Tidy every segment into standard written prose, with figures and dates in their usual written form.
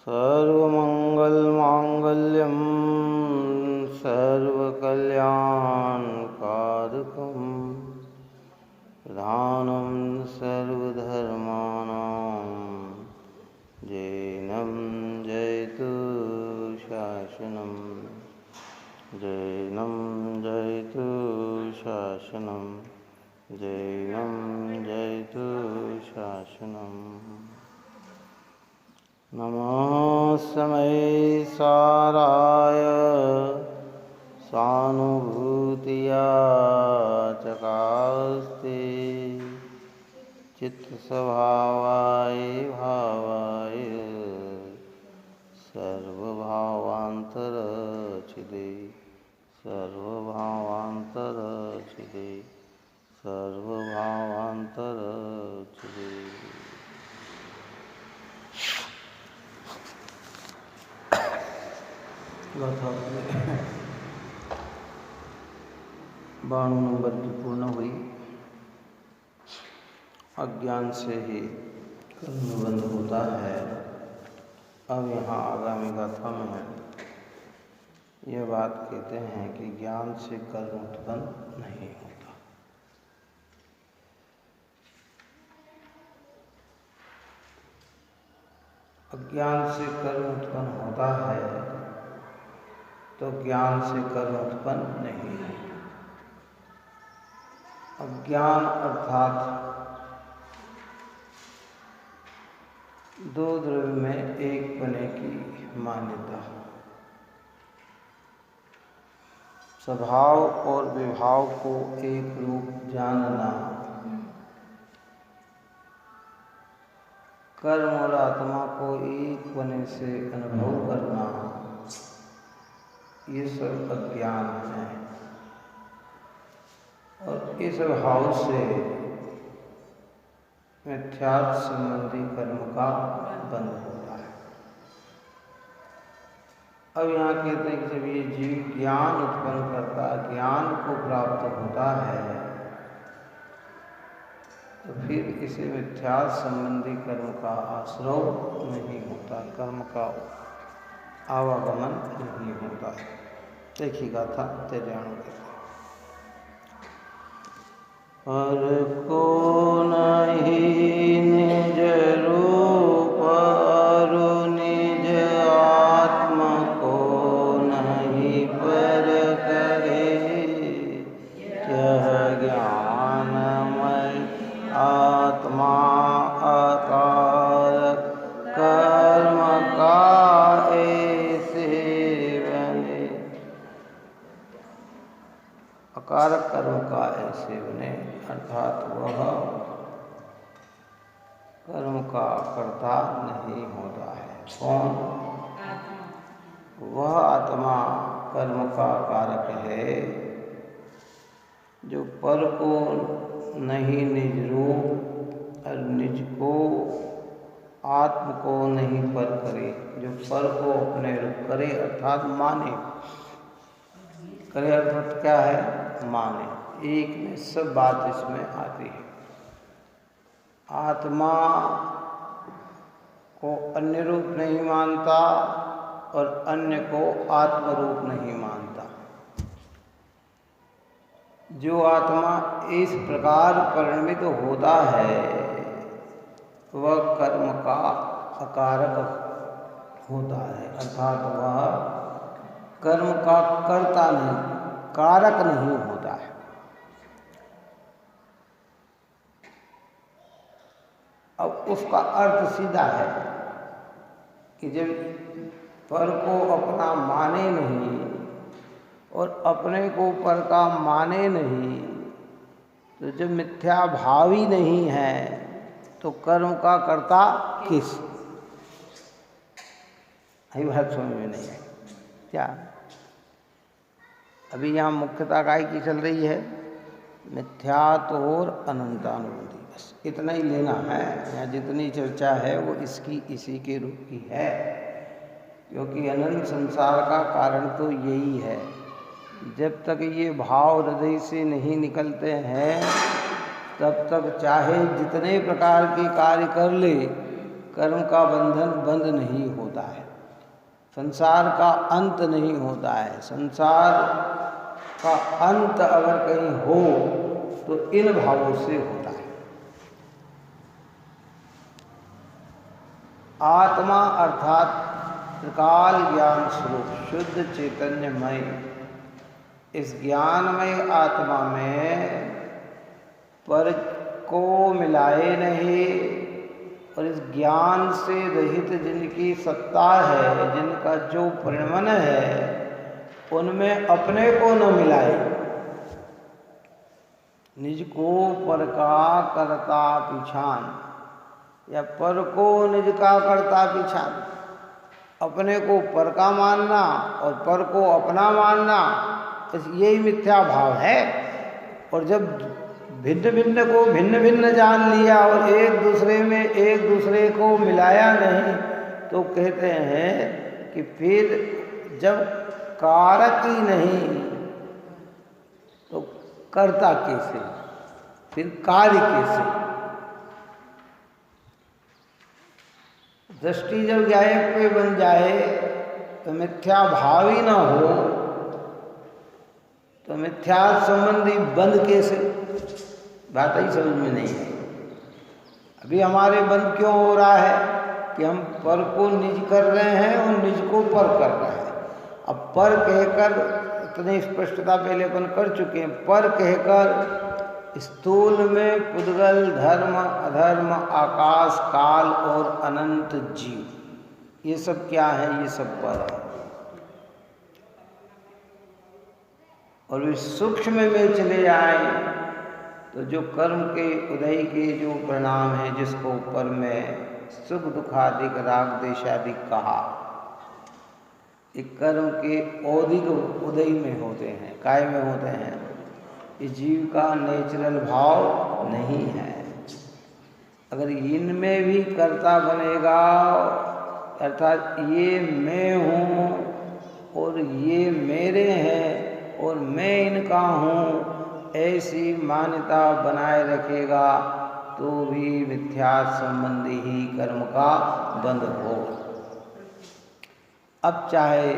सर्वमङ्गलमाङ्गल्यं सर्वकल्याणकारकं प्रधानं सर्वधर्माणां जैनं जयतु शासनं जैनं जयतु शासनं जैनं जयतु शासनम्। नमस्मै साराय सानुभूतिया चकास्ते चित्तस्वभावाय भावाय सर्वभावान्तरचिदे सर्वभावान्तरचिदे सर्वभावान्तरचिदे। गाथा 92 नंबर की पूर्ण हुई। अज्ञान से ही कर्म बंध होता है। अब यहाँ आगामी गाथा में यह बात कहते हैं कि ज्ञान से कर्म उत्पन्न नहीं होता। अज्ञान से कर्म उत्पन्न होता है तो ज्ञान से कर्म उत्पन्न नहीं है। अज्ञान अर्थात दो द्रव्य में एक पने की मान्यता, स्वभाव और विभाव को एक रूप जानना, कर्म और आत्मा को एक पने से अनुभव करना, ये सब अज्ञान है। और इस भाव से मिथ्यार्थ संबंधी कर्म का बंध होता है। अब यहाँ कहते हैं कि जब ये जीव ज्ञान उत्पन्न करता, ज्ञान को प्राप्त होता है, तो फिर इसे मिथ्यार्थ संबंधी कर्म का आश्रय नहीं होता, कर्म का आवागमन नहीं होता। देखिए गाथा 93। पर को नहीं निज रूप अरु निज आत्मा को नहीं पर करे, यह ज्ञानमय आत्मा अकारक कर्म का ऐसे बने, अकारक कर्म का ऐसे बने अर्थात वह कर्म का कर्ता नहीं होता है। कौन? वह आत्मा कर्म का कारक है जो पर को नहीं निज रूप और निज को आत्म को नहीं पर करे, जो पर को अपने रूप करे अर्थात माने, करे अर्थात क्या है? माने। एक में सब बात इसमें आती है। आत्मा को अन्य रूप नहीं मानता और अन्य को आत्म रूप नहीं मानता। जो आत्मा इस प्रकार परिणमित होता है वह कर्म का अकारक होता है, अर्थात वह कर्म का कर्ता नहीं, कारक नहीं होता है। अब उसका अर्थ सीधा है कि जब पर को अपना माने नहीं और अपने को पर का माने नहीं, तो जब मिथ्या भाव ही नहीं है तो कर्म का कर्ता किस? यही बात समझ में नहीं आई क्या? अभी यहाँ मुख्यता काय की चल रही है? मिथ्यात्व और अनंतानुभूति, बस इतना ही लेना है। यहाँ जितनी चर्चा है वो इसकी इसी के रूप की है, क्योंकि अनंत संसार का कारण तो यही है। जब तक ये भाव हृदय से नहीं निकलते हैं तब तक चाहे जितने प्रकार के कार्य कर ले, कर्म का बंधन बंद नहीं होता है, संसार का अंत नहीं होता है। संसार का अंत अगर कहीं हो तो इन भावों से होता है। आत्मा अर्थात त्रिकाल ज्ञान स्वरूप शुद्ध चैतन्यमय, इस ज्ञानमय आत्मा में पर को मिलाए नहीं और इस ज्ञान से रहित जिनकी सत्ता है, जिनका जो परिणमन है, उनमें अपने को न मिलाए। निज को पर का करता पिछान, या पर को निज का करता पिछान। अपने को पर का मानना और पर को अपना मानना, यही मिथ्या भाव है। और जब भिन्न भिन्न को भिन्न भिन्न जान लिया और एक दूसरे में एक दूसरे को मिलाया नहीं, तो कहते हैं कि फिर जब कारक ही नहीं तो कर्ता कैसे, फिर कार्य कैसे? दृष्टि जब ज्ञायक पे बन जाए तो मिथ्या भाव ही ना हो तो मिथ्या संबंधी बंद कैसे? बात ही समझ में नहीं है। अभी हमारे बंद क्यों हो रहा है कि हम पर को निज कर रहे हैं और निज को पर कर रहे हैं। अब पर कहकर इतनी स्पष्टता पहले अपन कर चुके हैं। पर कहकर स्थूल में पुद्गल, धर्म, अधर्म, आकाश, काल और अनंत जीव, ये सब क्या है? ये सब पर है। और वे सूक्ष्म में चले आए तो जो कर्म के उदय के जो परिणाम है, जिसको ऊपर में सुख दुखादिक राग देशादिक कहा, ये कर्म के औदिक उदय में होते हैं, काय में होते हैं। ये जीव का नेचुरल भाव नहीं है। अगर इनमें भी कर्ता बनेगा, अर्थात ये मैं हूँ और ये मेरे हैं और मैं इनका हूँ, ऐसी मान्यता बनाए रखेगा तो भी मिथ्या संबंधी ही कर्म का बंध होगा। अब चाहे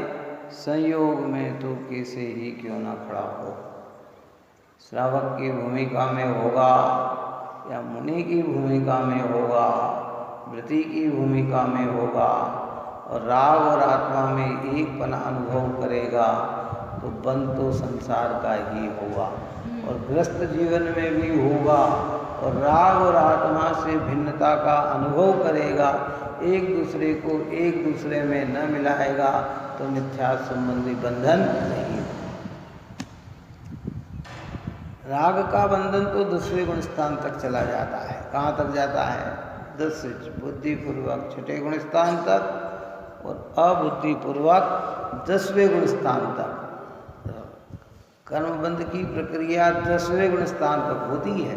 संयोग में तो कैसे ही क्यों ना खड़ा हो, श्रावक की भूमिका में होगा या मुनि की भूमिका में होगा, वृत्ति की भूमिका में होगा, और राग और आत्मा में एक पना अनुभव करेगा तो बंध तो संसार का ही होगा। और ग्रस्त जीवन में भी होगा और राग और आत्मा से भिन्नता का अनुभव करेगा, एक दूसरे को एक दूसरे में न मिलाएगा तो मिथ्या संबंधी बंधन नहीं। राग का बंधन तो 10वें गुण स्थान तक चला जाता है। कहाँ तक जाता है? 10 बुद्धिपूर्वक 6ठे गुण स्थान तक और अबुद्धिपूर्वक 10वें गुण स्थान तक। कर्मबंध की प्रक्रिया 10वें गुण स्थान तक होती है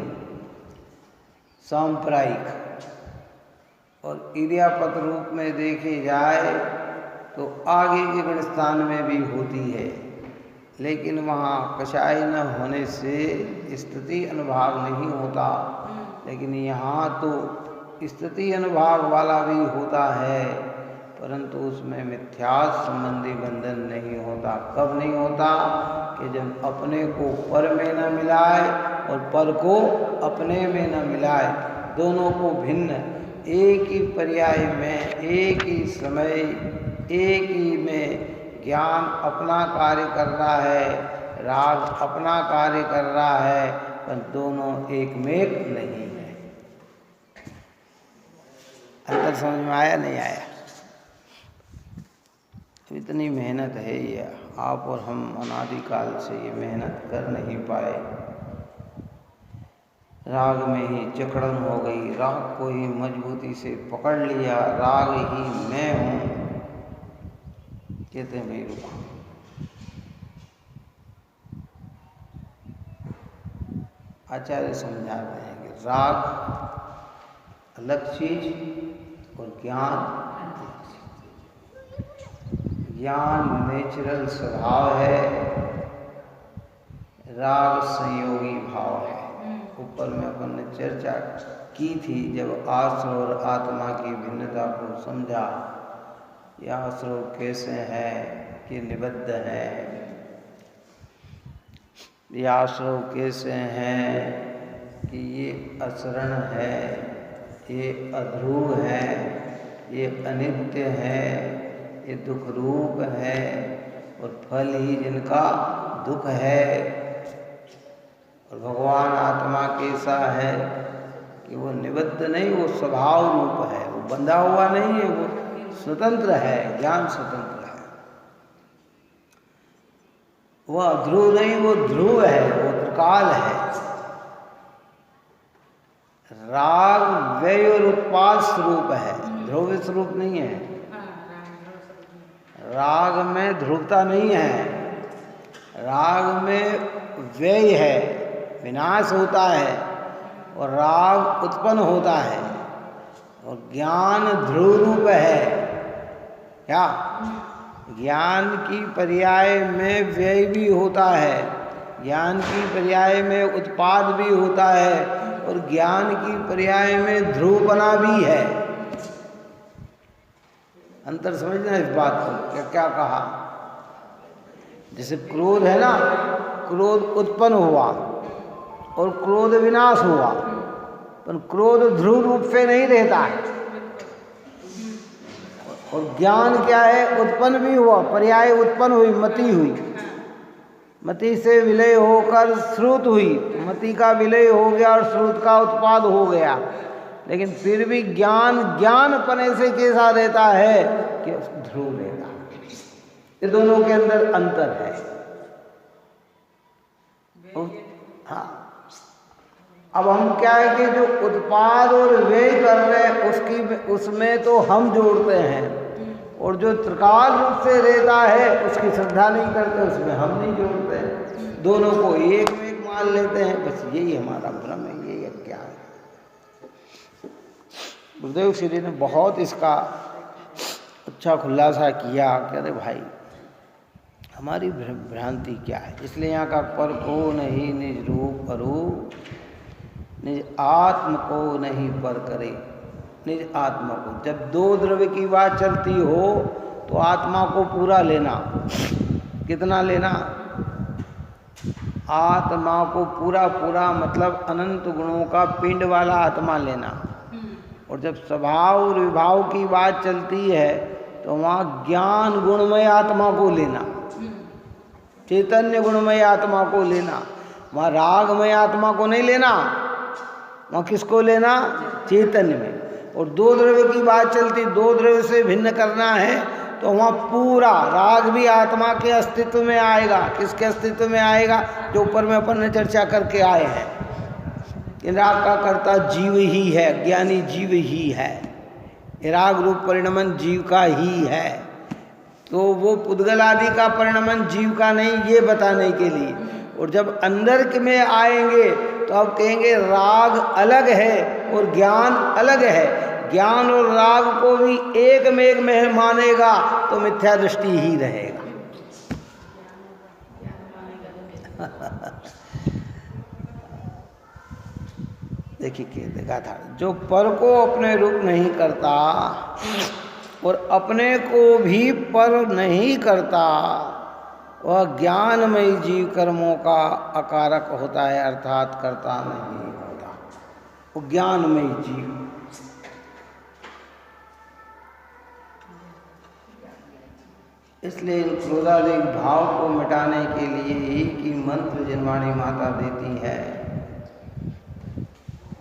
सांप्रायिक, और इर्यापत रूप में देखे जाए तो आगे के गुण स्थान में भी होती है, लेकिन वहाँ कषाय न होने से स्थिति अनुभाग नहीं होता। लेकिन यहाँ तो स्थिति अनुभाग वाला भी होता है, परंतु उसमें मिथ्या संबंधी बंधन नहीं होता। कब नहीं होता? कि जब अपने को पर में न मिलाए और पर को अपने में न मिलाए, दोनों को भिन्न एक ही पर्याय में, एक ही समय, एक ही में ज्ञान अपना कार्य कर रहा है, राग अपना कार्य कर रहा है, पर दोनों एक में नहीं है। अंतर समझ में आया नहीं आया? इतनी मेहनत है ये, आप और हम अनादिकाल से ये मेहनत कर नहीं पाए। राग में ही जकड़न हो गई, राग को ही मजबूती से पकड़ लिया, राग ही मैं हूँ, कहते नहीं रुका। आचार्य समझाते हैं कि राग अलग चीज और ज्ञान अलग चीज। ज्ञान नेचुरल स्वभाव है, राग संयोगी भाव है। ऊपर में अपन ने चर्चा की थी जब आश्रय और आत्मा की भिन्नता को समझा। यह आश्रय कैसे है कि निबद्ध है, यह आश्रय कैसे हैं कि ये अशरण है, ये अध्रुव है, ये अनित्य है, ये दुख रूप है और फल ही जिनका दुख है। और भगवान आत्मा कैसा है कि वो निबद्ध नहीं, वो स्वभाव रूप है, वो बंधा हुआ नहीं है, वो स्वतंत्र है, ज्ञान स्वतंत्र है। वो अध्रुव नहीं, वो ध्रुव है, वो त्रिकाल है। राग व्यय और उत्पाद स्वरूप है, ध्रुव स्वरूप नहीं है। राग में ध्रुवता नहीं है, राग में व्यय है, विनाश होता है और राग उत्पन्न होता है। और ज्ञान ध्रुव रूप है। क्या? ज्ञान की पर्याय में व्यय भी होता है, ज्ञान की पर्याय में उत्पाद भी होता है और ज्ञान की पर्याय में ध्रुवपना भी है। अंतर समझना इस बात को। क्या क्या कहा? जैसे क्रोध है ना, क्रोध उत्पन्न हुआ और क्रोध विनाश हुआ, पर क्रोध ध्रुव रूप से नहीं रहता है। और ज्ञान क्या है? उत्पन्न भी हुआ, पर्याय उत्पन्न हुई, मति हुई, मति से विलय होकर श्रुत हुई, मति का विलय हो गया और श्रुत का उत्पाद हो गया। लेकिन फिर भी ज्ञान ज्ञानपने से कैसा रहता है कि ध्रुव रहता है। ये दोनों के अंदर अंतर है। हाँ, अब हम क्या है कि जो उत्पाद और व्यय कर रहे हैं उसमें तो हम जोड़ते हैं, और जो त्रिकाल रूप से रहता है उसकी श्रद्धा नहीं करते, उसमें हम नहीं जोड़ते हैं। दोनों को एक में एक मान लेते हैं। बस यही हमारा भ्रम है, यही अज्ञान है। गुरुदेव श्री ने बहुत इसका अच्छा खुलासा किया कि अरे भाई हमारी भ्रांति क्या है। इसलिए यहाँ का पर को नहीं निज रूप अरूप, निज आत्म को नहीं पर करे। निज आत्मा को, जब दो द्रव्य की बात चलती हो तो आत्मा को पूरा लेना। कितना लेना? आत्मा को पूरा पूरा, मतलब अनंत गुणों का पिंड वाला आत्मा लेना। और जब स्वभाव और विभाव की बात चलती है तो वहाँ ज्ञान गुणमय आत्मा को लेना, चैतन्य गुणमय आत्मा को लेना। वहाँ रागमय आत्मा को नहीं लेना, वहाँ किसको लेना? चैतन्य में। और दो द्रव्य की बात चलती, दो द्रव्य से भिन्न करना है तो वहाँ पूरा राग भी आत्मा के अस्तित्व में आएगा। किसके अस्तित्व में आएगा? जो ऊपर में अपन ने चर्चा करके आए हैं कि राग का कर्ता जीव ही है, ज्ञानी जीव ही है, राग रूप परिणमन जीव का ही है। तो वो पुद्गल आदि का परिणमन जीव का नहीं, ये बताने के लिए। और जब अंदर में आएंगे तो अब कहेंगे राग अलग है और ज्ञान अलग है। ज्ञान और राग को भी एक में एक में मानेगा तो मिथ्या दृष्टि ही रहेगा। देखिए देखा था, जो पर को अपने रूप नहीं करता और अपने को भी पर नहीं करता, वह ज्ञानमयी जीव कर्मों का अकारक होता है, अर्थात करता नहीं होता। वो ज्ञानमयी जीव। इसलिए इन क्रोधादिक भाव को मिटाने के लिए ही कि मंत्र जिनवाणी माता देती है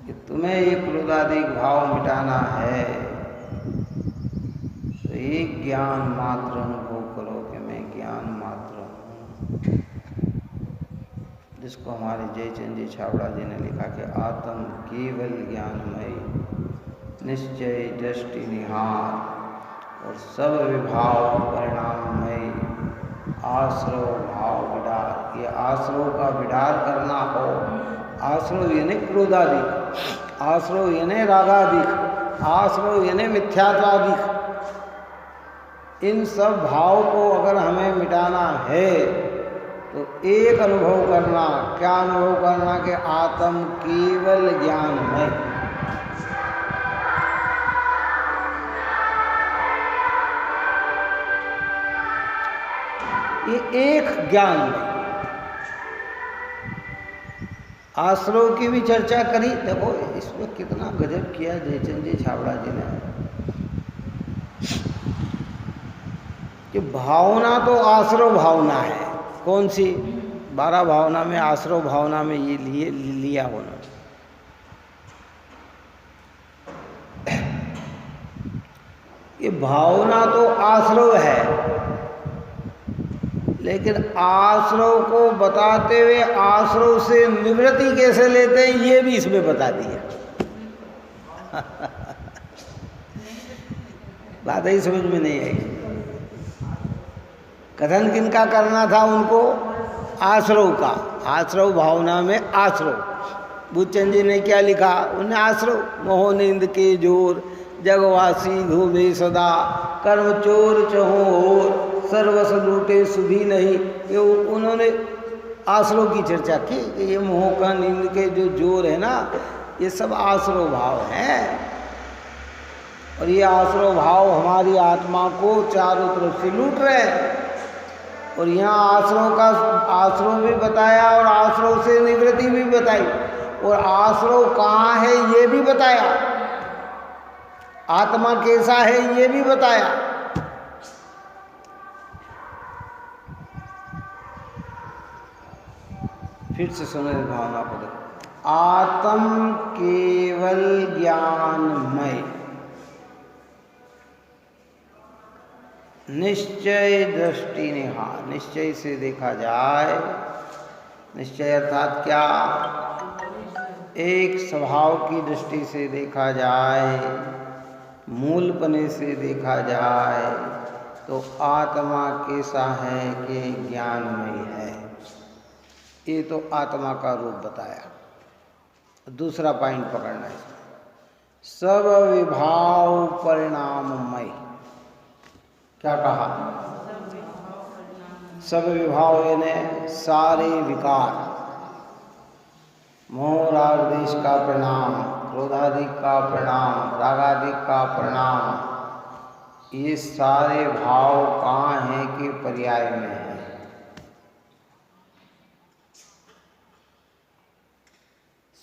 कि तुम्हें ये क्रोधादिक भाव मिटाना है एक ज्ञान मात्र अनुभव करो कि मैं ज्ञान मात्र हूँ, जिसको हमारे जयचंद जी छाबड़ा जी ने लिखा कि आत्म केवल ज्ञानमय, निश्चय दृष्टि निहार और सब विभाव परिणाममय, आश्रव भाव विडार। ये आश्रव का विडार करना हो, आश्रव यानी क्रोधादिक, आश्रव यानी रागादिक, आश्रव यानी मिथ्यात्वादिक। इन सब भाव को अगर हमें मिटाना है तो एक अनुभव करना, क्या अनुभव करना कि आत्म केवल ज्ञानमय। ये एक ज्ञान में आश्रव की भी चर्चा करी। देखो इसमें कितना गजब किया जयचंद जी छाबड़ा जी ने कि भावना तो आश्रव भावना है। कौन सी? 12 भावना में आश्रव भावना में ये लिया होना। ये भावना तो आश्रव है, लेकिन आश्रव को बताते हुए आश्रव से निवृत्ति कैसे लेते हैं ये भी इसमें बता दिया। बात ही समझ में नहीं आई। कथन किनका करना था उनको? आश्रव का। आश्रव भावना में आश्रव। बुद्धचंद जी ने क्या लिखा? उन्हें आश्रव मोह नींद के जोर, जगवासी धोबे सदा, कर्म चोर चहो और, सर्वस लूटे सुधी नहीं। ये उन्होंने आश्रव की चर्चा की कि ये मोह का, नींद के जो जोर है ना, ये सब आश्रव भाव हैं। और ये आश्रव भाव हमारी आत्मा को चारों तरफ से लूट रहे हैं। और यहाँ आश्रव भी बताया और आश्रव से निवृत्ति भी बताई, और आश्रव कहाँ है ये भी बताया, आत्मा कैसा है ये भी बताया। फिर से सुने भावना को देखो। आत्म केवल ज्ञानमय, निश्चय दृष्टि निहार। निश्चय से देखा जाए, निश्चय अर्थात क्या? एक स्वभाव की दृष्टि से देखा जाए, मूलपने से देखा जाए तो आत्मा कैसा है कि ज्ञानमय है। ये तो आत्मा का रूप बताया। दूसरा पॉइंट पकड़ना है, सब विभाव परिणाममय। क्या कहा? सब विभाव यानी सारे विकार, मोह राग देश का परिणाम, क्रोधादिक का परिणाम, रागादिक का परिणाम, ये सारे भाव कहाँ हैं कि पर्याय में है।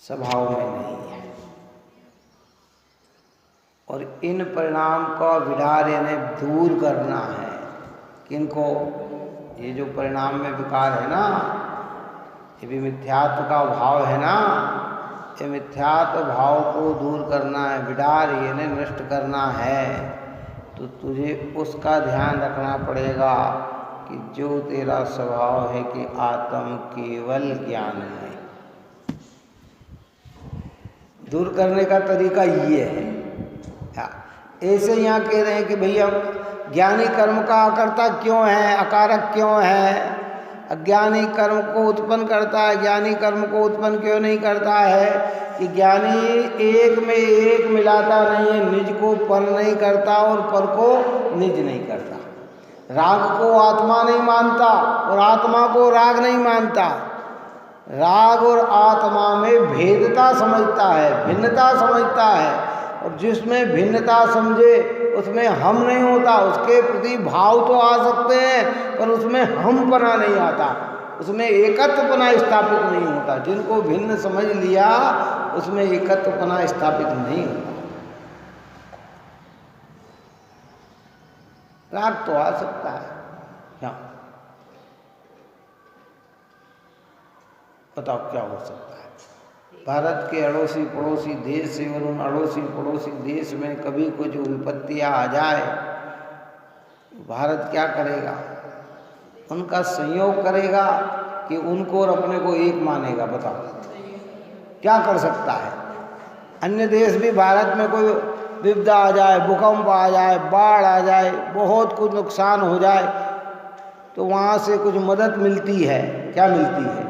स्वभाव में नहीं है। और इन परिणाम का विडार यानी दूर करना है। किनको? ये जो परिणाम में विकार है ना, ये भी मिथ्यात्व का भाव है ना, ये मिथ्यात्व भाव को दूर करना है, विडार यानी नष्ट करना है। तो तुझे उसका ध्यान रखना पड़ेगा कि जो तेरा स्वभाव है कि आत्म केवल ज्ञान है। दूर करने का तरीका ये है। ऐसे यहाँ कह रहे हैं कि भैया ज्ञानी कर्म का अकर्ता क्यों है, अकारक क्यों है? अज्ञानी कर्म को उत्पन्न करता है, ज्ञानी कर्म को उत्पन्न क्यों नहीं करता है? कि ज्ञानी एक में एक मिलाता नहीं है, निज को पर नहीं करता और पर को निज नहीं करता। राग को आत्मा नहीं मानता और आत्मा को राग नहीं मानता। राग और आत्मा में भेदता समझता है, भिन्नता समझता है। और जिसमें भिन्नता समझे उसमें हम नहीं होता। उसके प्रति भाव तो आ सकते हैं पर उसमें हमपना नहीं आता, उसमें एकत्वपना स्थापित नहीं होता। जिनको भिन्न समझ लिया उसमें एकत्वपना स्थापित नहीं होता। राग तो आ सकता है, क्या बताओ क्या हो सकता है? भारत के अड़ोसी पड़ोसी देश से और उन अड़ोसी पड़ोसी देश में कभी कुछ विपत्तियाँ आ जाए भारत क्या करेगा? उनका संयोग करेगा कि उनको और अपने को एक मानेगा? बताओ क्या कर सकता है? अन्य देश भी भारत में कोई विपदा आ जाए, भूकंप आ जाए, बाढ़ आ जाए, बहुत कुछ नुकसान हो जाए तो वहाँ से कुछ मदद मिलती है। क्या मिलती है?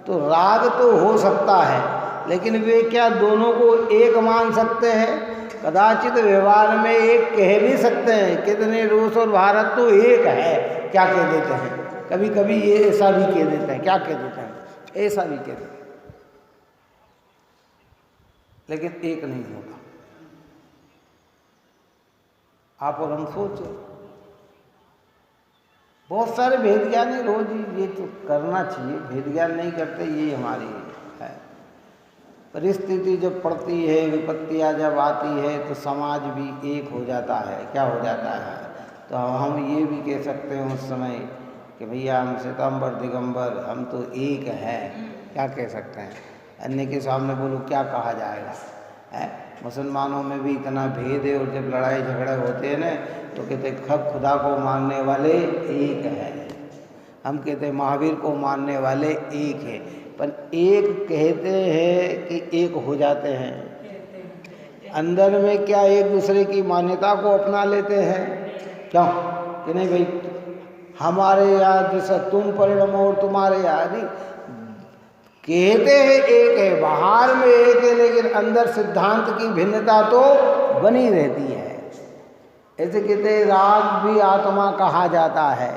तो राग तो हो सकता है, लेकिन वे क्या दोनों को एक मान सकते हैं? कदाचित व्यवहार में एक कह भी सकते हैं, कितने रूस और भारत तो एक है, क्या कह देते हैं, कभी कभी ये ऐसा भी कह देते हैं। क्या कह देते हैं? ऐसा भी कह देते हैं, लेकिन एक नहीं होता। आप और हम सोचें, बहुत सारे भेद ज्ञानी रोज ये तो करना चाहिए, भेद ज्ञान नहीं करते, ये हमारी है। परिस्थिति जब पड़ती है, विपत्तियाँ जब आती है तो समाज भी एक हो जाता है। क्या हो जाता है? तो हम ये भी कह सकते हैं उस समय कि भैया हम श्वेतांबर दिगंबर, हम तो एक हैं। क्या कह सकते हैं? अन्य के सामने बोलो क्या कहा जाएगा? है मुसलमानों में भी इतना भेद है, और जब लड़ाई झगड़े होते हैं ना तो कहते खब खुदा को मानने वाले एक हैं। हम कहते महावीर को मानने वाले एक हैं, पर एक कहते हैं कि एक हो जाते हैं, अंदर में क्या एक दूसरे की मान्यता को अपना लेते हैं? क्यों कि नहीं भाई हमारे यहाँ जैसा तुम परिणम और तुम्हारे यहाँ नहीं, कहते हैं एक है, बाहर में एक है, लेकिन अंदर सिद्धांत की भिन्नता तो बनी रहती है। ऐसे कहते राग भी आत्मा कहा जाता है।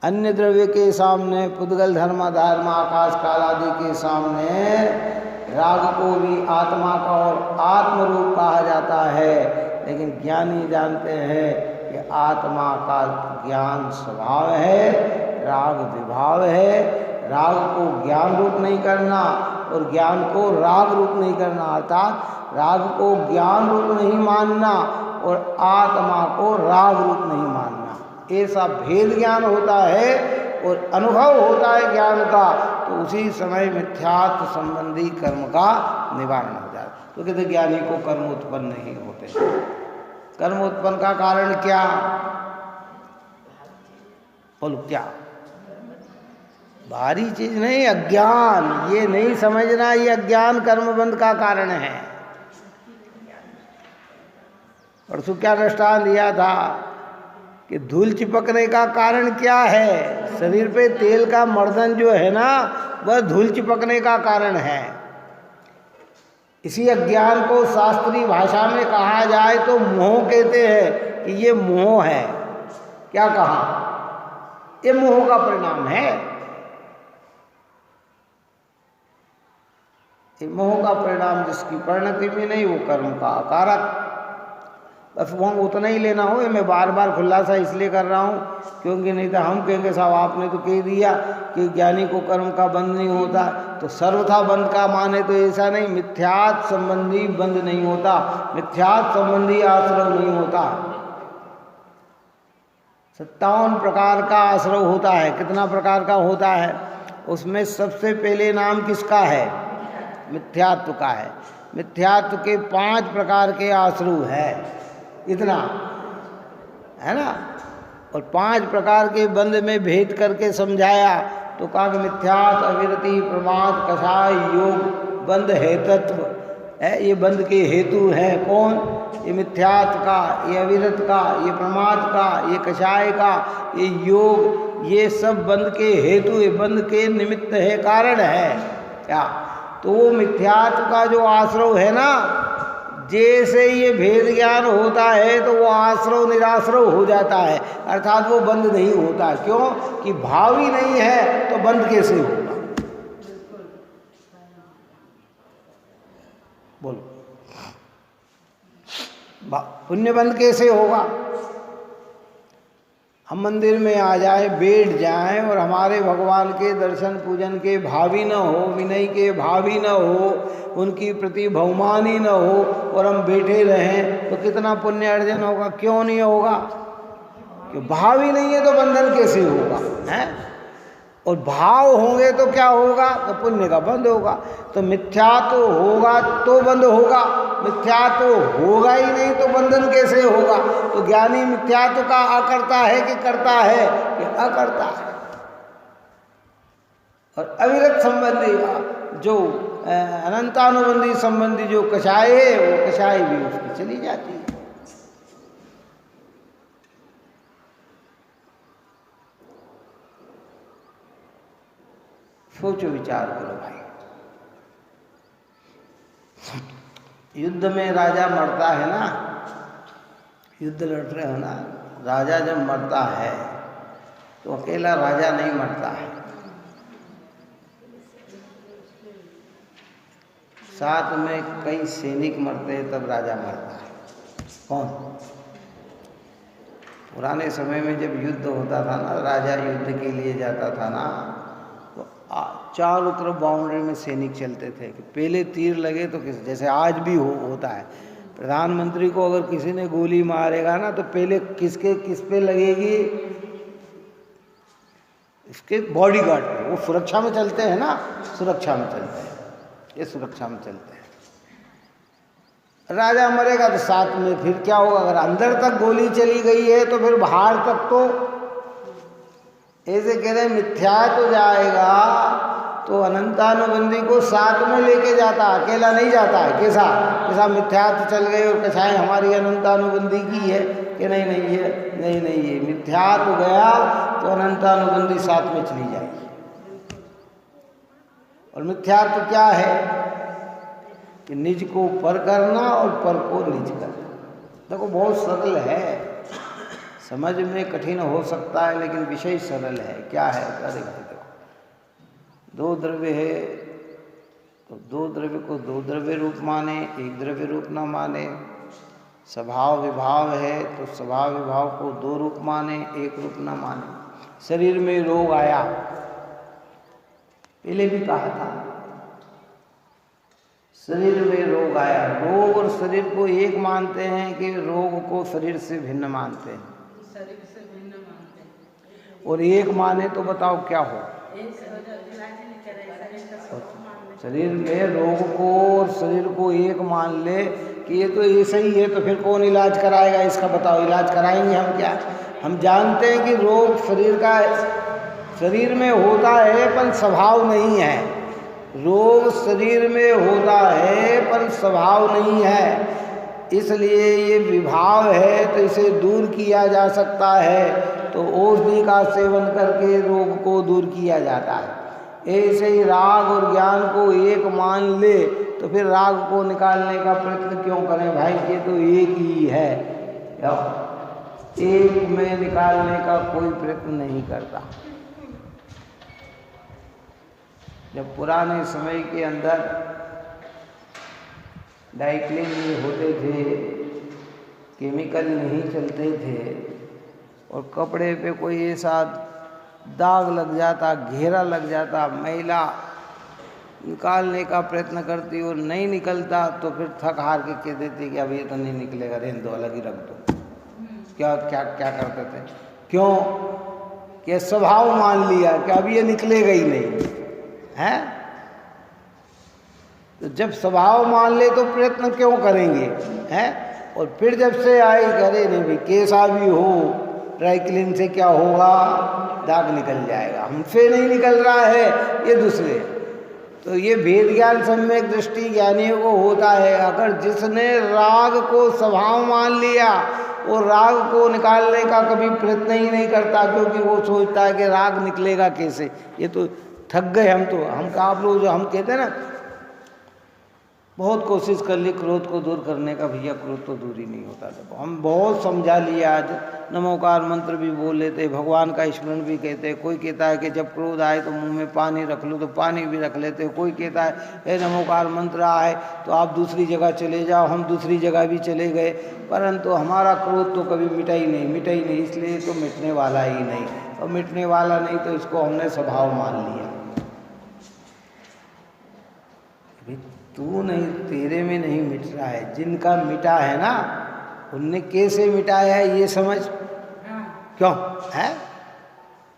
अन्य द्रव्य के सामने, पुद्गल धर्म धर्म आकाश काल आदि के सामने राग को भी आत्मा का और आत्म रूप कहा जाता है, लेकिन ज्ञानी जानते हैं कि आत्मा का ज्ञान स्वभाव है, राग विभाव है। राग को ज्ञान रूप नहीं करना और ज्ञान को राग रूप नहीं करना, अर्थात राग को ज्ञान रूप नहीं मानना और आत्मा को राग रूप नहीं मानना। ऐसा भेद ज्ञान होता है और अनुभव होता है ज्ञान का, तो उसी समय मिथ्यात्व संबंधी कर्म का निवारण हो जाता है। तो कहते ज्ञानी को कर्म उत्पन्न नहीं होते। कर्म उत्पन्न का कारण क्या? बोलो क्या? भारी चीज नहीं, अज्ञान। ये नहीं समझना ये अज्ञान कर्मबंध का कारण है। परसों क्या दृष्टांत दिया था कि धूल चिपकने का कारण क्या है? शरीर पे तेल का मर्दन जो है ना, वह धूल चिपकने का कारण है। इसी अज्ञान को शास्त्रीय भाषा में कहा जाए तो मोह कहते हैं कि ये मोह है। क्या कहा? ये मोह का परिणाम है। मोह का परिणाम जिसकी परिणति में नहीं, वो कर्म का कारक। बस वहाँ उतना ही लेना हो। मैं बार बार खुलासा इसलिए कर रहा हूँ क्योंकि नहीं तो हम कहेंगे साहब आपने तो कह दिया कि ज्ञानी को कर्म का बंध नहीं होता, तो सर्वथा बंध का माने तो ऐसा नहीं। मिथ्यात्व संबंधी बंध नहीं होता, मिथ्यात्व संबंधी आश्रव नहीं होता। 57 प्रकार का आश्रव होता है। कितना प्रकार का होता है? उसमें सबसे पहले नाम किसका है? मिथ्यात्व का है। मिथ्यात्व के 5 प्रकार के आश्रव है, इतना है ना। और 5 प्रकार के बंध में भेद करके समझाया तो कहा कि मिथ्यात्व, अविरति, प्रमाद, कषाय, योग बंध हेतुत्व है। ये बंध के हेतु हैं कौन? ये मिथ्यात्व का, ये अविरत का, ये प्रमाद का, ये कषाय का, ये योग, ये सब बंध के हेतु, ये बंध के निमित्त है, कारण है। क्या? तो वो मिथ्यात्व का जो आश्रव है ना, जैसे ये भेद ज्ञान होता है तो वो आश्रव निराश्रव हो जाता है, अर्थात वो बंध नहीं होता। क्यों? कि भाव ही नहीं है तो बंध कैसे होगा? बोलो, पुण्य बंध कैसे होगा? हम मंदिर में आ जाए, बैठ जाएं और हमारे भगवान के दर्शन पूजन के भाव ही न हो, विनय के भाव ही न हो, उनकी प्रति बहुमान ही न हो, और हम बैठे रहें तो कितना पुण्य अर्जन होगा? क्यों नहीं होगा? कि भाव ही नहीं है तो बंधन कैसे होगा? है और भाव होंगे तो क्या होगा, तो पुण्य का बंध होगा। तो मिथ्या तो होगा तो बंध होगा, मिथ्या तो होगा ही नहीं तो बंधन कैसे होगा। तो ज्ञानी मिथ्यात्व का अकर्ता है कि करता है, कि अकर्ता है। और अविरत संबंधी जो अनंतानुबंधी संबंधी जो कषाय है, वो कषाय भी उसकी चली जाती है। सोचो विचार करो भाई, युद्ध में राजा मरता है ना, युद्ध लड़ रहे हो ना, राजा जब मरता है तो अकेला राजा नहीं मरता है, साथ में कई सैनिक मरते हैं तब राजा मरता है। कौन? पुराने समय में जब युद्ध होता था ना, राजा युद्ध के लिए जाता था ना, तो चारों तरफ बाउंड्री में सैनिक चलते थे कि पहले तीर लगे तो किस, जैसे आज भी होता है, प्रधानमंत्री को अगर किसी ने गोली मारेगा ना तो पहले किस पे लगेगी, इसके बॉडीगार्ड पे। वो सुरक्षा में चलते हैं ना, सुरक्षा में चलते हैं, ये सुरक्षा में चलते हैं। राजा मरेगा तो साथ में फिर क्या होगा, अगर अंदर तक गोली चली गई है तो फिर बाहर तक तो ऐसे कह रहे मिथ्या तो जाएगा, तो अनंतानुबंधी को साथ में लेके जाता, अकेला नहीं जाता है। कैसा मिथ्यात्व चल गए और कछाएं हमारी अनंतानुबंधी की है कि नहीं है, नहीं है मिथ्यात्व गया तो अनंतानुबंधी साथ में चली जाएगी। और मिथ्यात्व क्या है कि निज को पर करना और पर को निज करना। देखो बहुत सरल है, समझ में कठिन हो सकता है लेकिन विषय सरल है। क्या है? अरे भाई देखो, दो द्रव्य है तो दो द्रव्य को दो द्रव्य रूप माने, एक द्रव्य रूप ना माने। स्वभाव विभाव है तो स्वभाव विभाव को दो रूप माने, एक रूप ना माने। शरीर में रोग आया, पहले भी कहा था, शरीर में रोग आया, रोग और शरीर को एक मानते हैं कि रोग को शरीर से भिन्न मानते हैं? शरीर से भिन्न मानते हैं। और एक माने तो बताओ क्या हो? शरीर में रोग को और शरीर को एक मान ले कि ये तो ऐसा ही है, तो फिर कौन इलाज कराएगा इसका? बताओ, इलाज कराएंगे हम क्या? हम जानते हैं कि रोग शरीर का शरीर में होता है पर स्वभाव नहीं है। रोग शरीर में होता है पर स्वभाव नहीं है, इसलिए ये विभाव है तो इसे दूर किया जा सकता है। तो औषधि का सेवन करके रोग को दूर किया जाता है। ऐसे ही राग और ज्ञान को एक मान ले तो फिर राग को निकालने का प्रयत्न क्यों करें भाई? ये तो एक ही है, एक में निकालने का कोई प्रयत्न नहीं करता। जब पुराने समय के अंदर डाइक्लिन होते थे, केमिकल नहीं चलते थे, और कपड़े पे कोई ऐसा दाग लग जाता, घेरा लग जाता, महिला निकालने का प्रयत्न करती और नहीं निकलता तो फिर थक हार के कह देती कि अब ये तो नहीं निकलेगा, रहने दो, अलग ही रख दो। क्या क्या क्या करते थे? क्यों? कि स्वभाव मान लिया कि अब ये निकलेगा ही नहीं है। तो जब स्वभाव मान ले तो प्रयत्न क्यों करेंगे हैं? और फिर जब से आई करे नहीं भाई, कैसा भी हो ड्राई क्लीन से क्या होगा, दाग निकल जाएगा। हमसे नहीं निकल रहा है, ये दूसरे। तो ये भेद ज्ञान सम्यक दृष्टि ज्ञानियों को होता है। अगर जिसने राग को स्वभाव मान लिया, वो राग को निकालने का कभी प्रयत्न ही नहीं करता, क्योंकि वो सोचता है कि राग निकलेगा कैसे, ये तो थक गए हम। तो हम का आप लोग जो हम कहते हैं ना, बहुत कोशिश कर ली क्रोध को दूर करने का, भैया क्रोध तो दूर ही नहीं होता। जब हम बहुत समझा लिया, आज नमोकार मंत्र भी बोल लेते, भगवान का स्मरण भी कहते। कोई कहता है कि जब क्रोध आए तो मुंह में पानी रख लो, तो पानी भी रख लेते। कोई कहता है हे नमोकार मंत्र आए तो आप दूसरी जगह चले जाओ, हम दूसरी जगह भी चले गए, परंतु हमारा क्रोध तो कभी मिटा ही नहीं, इसलिए तो मिटने वाला ही नहीं। और मिटने वाला नहीं तो इसको हमने स्वभाव मान लिया। तू नहीं, तेरे में नहीं मिट रहा है, जिनका मिटा है ना उनने कैसे मिटाया है ये समझ। क्यों है?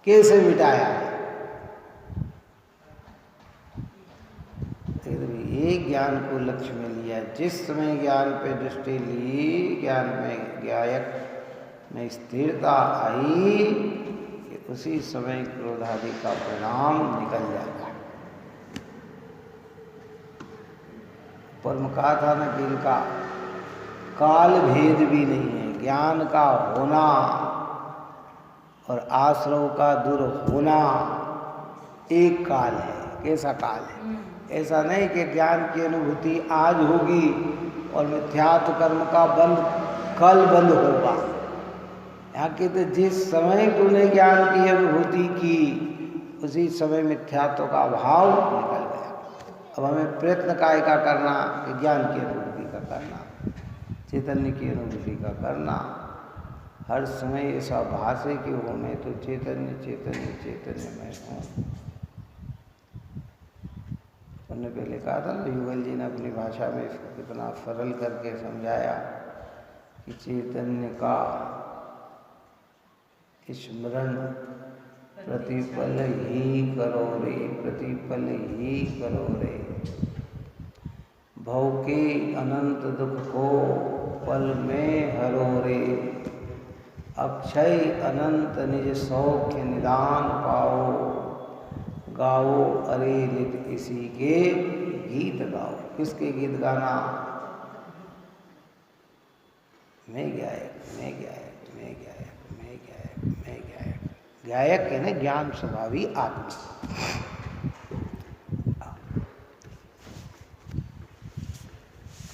कैसे मिटाया है? एक ज्ञान को लक्ष्य में लिया। जिस समय ज्ञान पे दृष्टि ली, ज्ञान में ज्ञायक में स्थिरता आई कि उसी समय क्रोध आदि का परिणाम निकल जाता है। पर मैं कहा था ना कि इनका काल भेद भी नहीं है। ज्ञान का होना और आश्रव का दूर होना एक काल है। कैसा काल है? ऐसा नहीं कि ज्ञान की अनुभूति आज होगी और मिथ्यात्व कर्म का बंध कल बंद होगा। यहाँ कहते जिस समय तूने ज्ञान की अनुभूति की उसी समय मिथ्यात्व का भाव निकल गया। अब हमें प्रयत्न काय का करना कि ज्ञान की अनुभूति का करना, चैतन्य की अनुभूति का करना। हर समय ऐसा भास है कि वो मैं तो चैतन्य चैतन्य चैतन्य मैं हूँ। उन्होंने पहले कहा था ना, युगल जी ने अपनी भाषा में इसको कितना सरल करके समझाया कि चैतन्य का स्मरण प्रतिपल ही करो रे, प्रतिपल ही करो रे। भव के अनंत दुख को पल में हरो रे। अक्षय अनंत निज सौख्य निदान पाओ। गाओ अरे नित इसी के गीत गाओ। किसके गीत गाना? मैं गायक, मैं गायक, मैं गायक, मैं गायक, मैं गायक। गायक है ना ज्ञान स्वभावी आत्मा।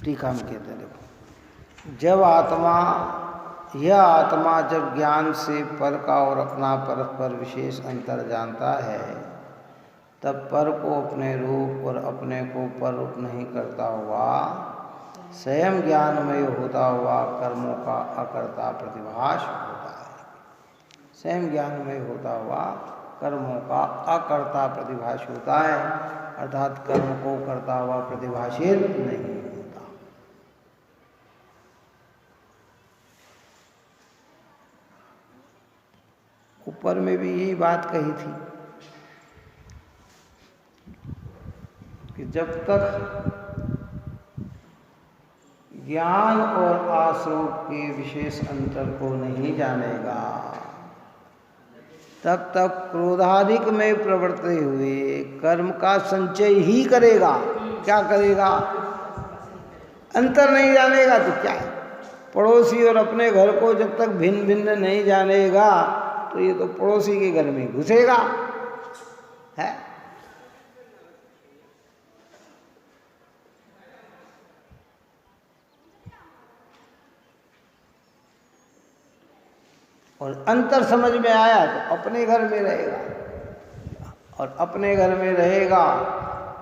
टीका में कहते हैं, देखो, जब आत्मा, यह आत्मा जब ज्ञान से पर का और अपना परस्पर विशेष अंतर जानता है, तब पर को अपने रूप और अपने को पर रूप नहीं करता हुआ स्वयं ज्ञानमय होता हुआ कर्मों का अकर्ता प्रतिभास होता है। स्वयं ज्ञानमय होता हुआ कर्मों का अकर्ता प्रतिभास होता है, अर्थात कर्म को करता हुआ प्रतिभाषित नहीं होता। ऊपर में भी यही बात कही थी कि जब तक ज्ञान और आश्रव के विशेष अंतर को नहीं जानेगा, तब तक क्रोधाधिक में प्रवृत्ति हुए कर्म का संचय ही करेगा। क्या करेगा? अंतर नहीं जानेगा तो क्या है? पड़ोसी और अपने घर को जब तक भिन्न भिन्न नहीं जानेगा तो ये तो पड़ोसी के घर में घुसेगा, है? और अंतर समझ में आया तो अपने घर में रहेगा, और अपने घर में रहेगा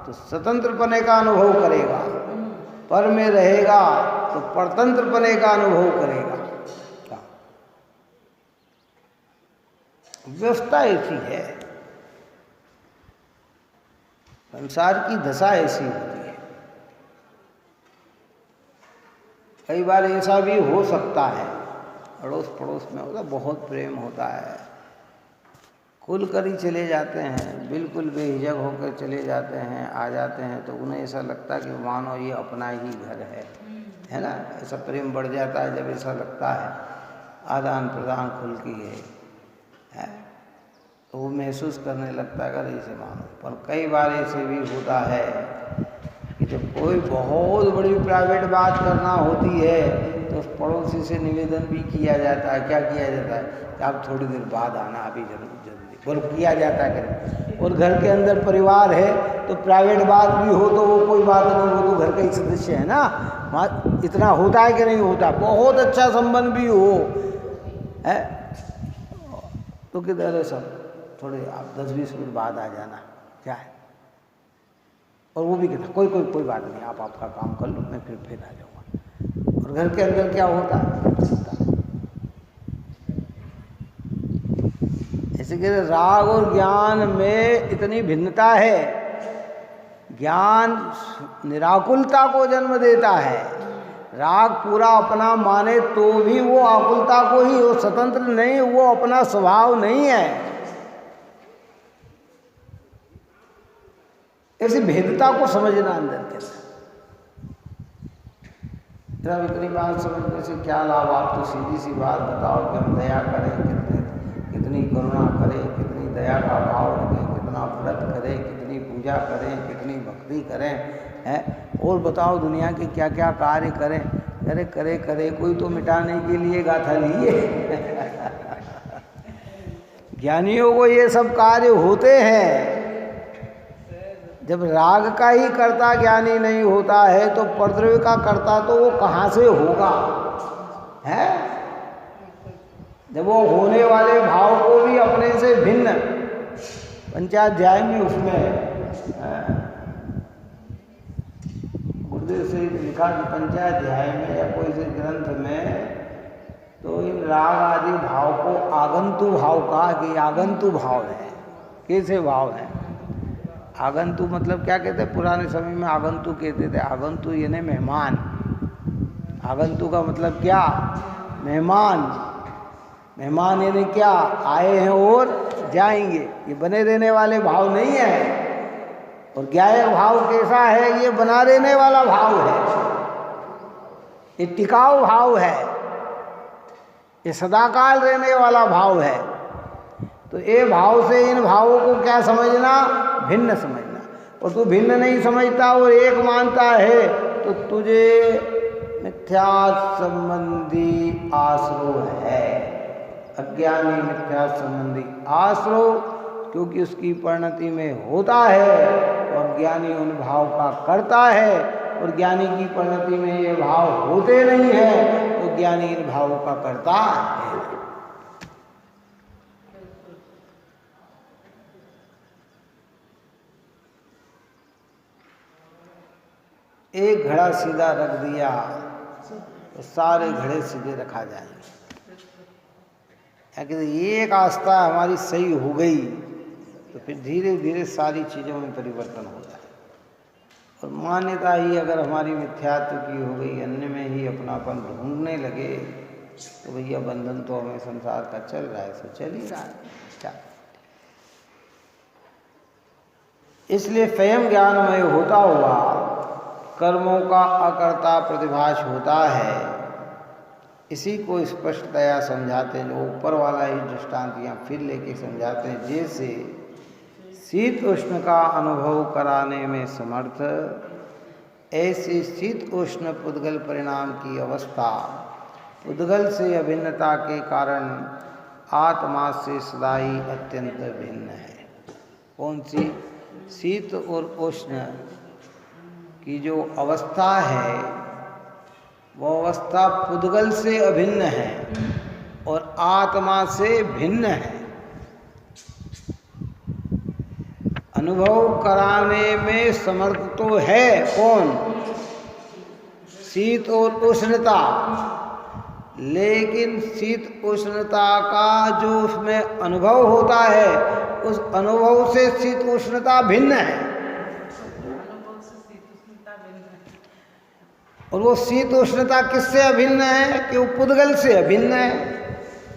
तो स्वतंत्रपने का अनुभव करेगा, पर में रहेगा तो परतंत्रपने का अनुभव करेगा। व्यवस्था ऐसी है, संसार की दशा ऐसी होती है। कई बार ऐसा भी हो सकता है, अड़ोस पड़ोस में होता बहुत प्रेम होता है, खुल कर ही चले जाते हैं, बिल्कुल बेहिजक होकर चले जाते हैं, आ जाते हैं, तो उन्हें ऐसा लगता है कि मानो ये अपना ही घर है ना? ऐसा प्रेम बढ़ जाता है जब ऐसा लगता है, आदान प्रदान खुल की है, तो वो महसूस करने लगता है अगर ऐसे मानो। पर कई बार ऐसे भी होता है कि जब कोई बहुत बड़ी प्राइवेट बात करना होती है तो उस पड़ोसी से निवेदन भी किया जाता है। क्या किया जाता है कि आप थोड़ी देर बाद आना, अभी जरूरी बोल किया जाता है करें। और घर के अंदर परिवार है तो प्राइवेट बात भी हो तो वो कोई बात नहीं, वो तो घर का ही सदस्य है ना। इतना होता है कि नहीं होता? बहुत अच्छा संबंध भी हो है तो किधर है सब, थोड़े आप 10-20 मिनट बाद आ जाना, क्या है? और वो भी कहता कोई बात नहीं, आप आपका काम कर लो, मैं फिर आ जाऊँगा। और घर के अंदर क्या होता है? ऐसे कहते राग और ज्ञान में इतनी भिन्नता है। ज्ञान निराकुलता को जन्म देता है, राग पूरा अपना माने तो भी वो आकुलता को ही, वो स्वतंत्र नहीं, वो अपना स्वभाव नहीं है। ऐसी भेदता को समझना अंदर के अंदर। जब इतनी बात समझने से क्या लाभ? आप तो सीधी सी बात बताओ कि हम दया करें, कितनी करुणा करें, कितनी दया का भाव रखें, कितना व्रत करें, कितनी पूजा करें, कितनी भक्ति करें, हैं? और बताओ दुनिया के क्या क्या कार्य करें। करे कोई तो मिटाने के लिए गाथा लिए। ज्ञानियों को ये सब कार्य होते हैं। जब राग का ही कर्ता ज्ञानी नहीं होता है तो परद्रव्य का कर्ता तो वो कहाँ से होगा, है? जब वो होने वाले भाव को भी अपने से भिन्न, पंचाध्याय में उसमें गुरुदेव से लिखा कि पंचाध्याय में या कोई से ग्रंथ में तो इन राग आदि भाव को आगंतु भाव कहा कि आगंतु भाव है। कैसे भाव है? आगंतु मतलब क्या कहते हैं? पुराने समय में आगंतु कहते थे। आगंतु यानी मेहमान। आगंतु का मतलब क्या? मेहमान। मेहमान यानी क्या? आए हैं और जाएंगे। ये बने रहने वाले भाव नहीं है। और ज्ञायक भाव कैसा है? ये बना रहने वाला भाव है, ये टिकाऊ भाव है, ये सदाकाल रहने वाला भाव है। तो ये भाव से इन भावों को क्या समझना? भिन्न समझना। और तू भिन्न नहीं समझता और एक मानता है तो तुझे मिथ्या संबंधी आश्रय है। अज्ञानी मिथ्या संबंधी आश्रय, क्योंकि उसकी परिणति में होता है और ज्ञानी उन भाव का करता है। और ज्ञानी की परिणति में ये भाव होते नहीं है तो ज्ञानी इन भावों का करता है। एक घड़ा सीधा रख दिया तो सारे घड़े सीधे रखा जाएंगे। क्या कहते? एक आस्था हमारी सही हो गई तो फिर धीरे धीरे सारी चीज़ों में परिवर्तन हो जाए। और मान्यता ही अगर हमारी मिथ्यात्व की हो गई, अन्य में ही अपनापन ढूंढने लगे तो भैया बंधन तो हमें संसार का चल रहा है, सो चल ही रहा है क्या। इसलिए स्वयं ज्ञानमय होता हुआ कर्मों का अकर्ता प्रतिभास होता है। इसी को स्पष्टतया समझाते हैं, जो ऊपर वाला ही दृष्टांत यहाँ फिर लेके समझाते हैं। जैसे शीत उष्ण का अनुभव कराने में समर्थ, ऐसे शीत उष्ण पुद्गल परिणाम की अवस्था पुद्गल से अभिन्नता के कारण आत्मा से सदा ही अत्यंत भिन्न है। कौन सी? शीत और उष्ण की जो अवस्था है वो अवस्था पुद्गल से अभिन्न है और आत्मा से भिन्न है। अनुभव कराने में समर्थ तो है कौन? शीत और उष्णता। लेकिन शीत उष्णता का जो उसमें अनुभव होता है उस अनुभव से शीत उष्णता भिन्न है। और वो शीत उष्णता किससे अभिन्न है? कि वो पुद्गल से अभिन्न है।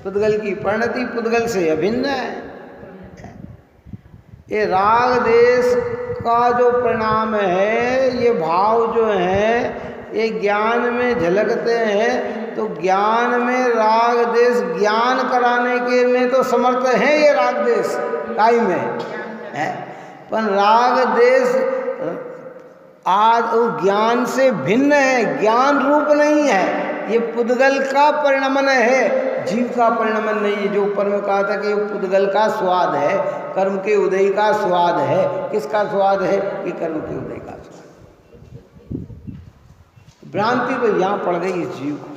पुद्गल की परिणति पुद्गल से अभिन्न है। ये राग देश का जो परिणाम है, ये भाव जो है ये ज्ञान में झलकते हैं। तो ज्ञान में राग देश ज्ञान कराने के में तो समर्थ है ये राग देश काई में है। पर राग देश आज ज्ञान से भिन्न है, ज्ञान रूप नहीं है। ये पुद्गल का परिणमन है, जीव का परिणमन नहीं है। जो ऊपर में कहा था कि ये पुद्गल का स्वाद है, कर्म के उदय का स्वाद है। किसका स्वाद है? ये कर्म के उदय का स्वाद। भ्रांति तो यहाँ पड़ गई इस जीव को।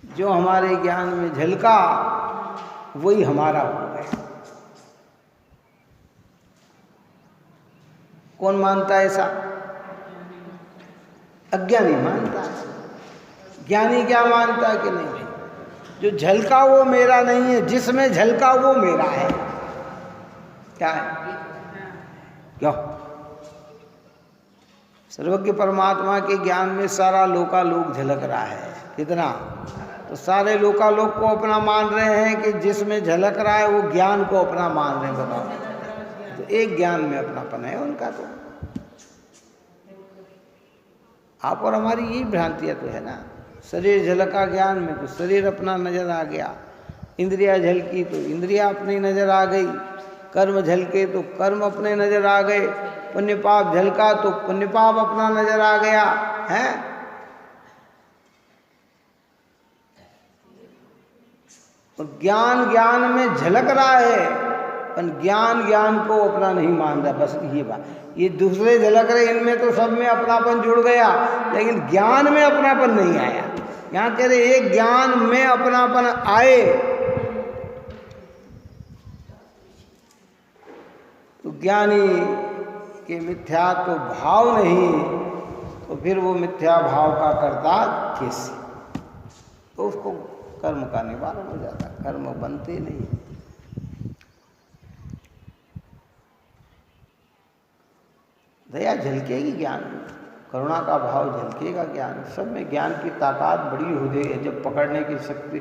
जो हमारे ज्ञान में झलका वही हमारा हो गया। कौन मानता है ऐसा? अज्ञानी मानता है। ज्ञानी क्या मानता है कि नहीं भाई, जो झलका वो मेरा नहीं है, जिसमें झलका वो मेरा है। क्या है? क्यों? सर्वज्ञ परमात्मा के ज्ञान में सारा लोकालोक झलक रहा है। कितना? तो सारे लोकालोक को अपना मान रहे हैं कि जिसमें झलक रहा है वो ज्ञान को अपना मान रहे हैं। बताओ तो एक ज्ञान में अपनापन है उनका। तो आप और हमारी यही भ्रांतियाँ तो है ना। शरीर झलका ज्ञान में तो शरीर अपना नजर आ गया, इंद्रिया झलकी तो इंद्रिया अपनी नजर आ गई, कर्म झलके तो कर्म अपने नजर आ गए, पुण्य पाप झलका तो पुण्य पाप अपना नजर आ गया है। और ज्ञान ज्ञान में झलक रहा है, पर ज्ञान ज्ञान को अपना नहीं मान रहा। बस ये बात, ये दूसरे झलक रहे, इनमें तो सब में अपनापन जुड़ गया, लेकिन ज्ञान में अपनापन नहीं आया। यहाँ कह रहे एक ज्ञान में अपनापन आए तो ज्ञानी के मिथ्या तो भाव नहीं, तो फिर वो मिथ्या भाव का करता कैसे? तो उसको कर्म का निवारण हो जाता, कर्म बनते नहीं। दया झलकेगी ज्ञान में, करुणा का भाव झलकेगा ज्ञान, सब में ज्ञान की ताकत बड़ी हो गई है। जब पकड़ने की शक्ति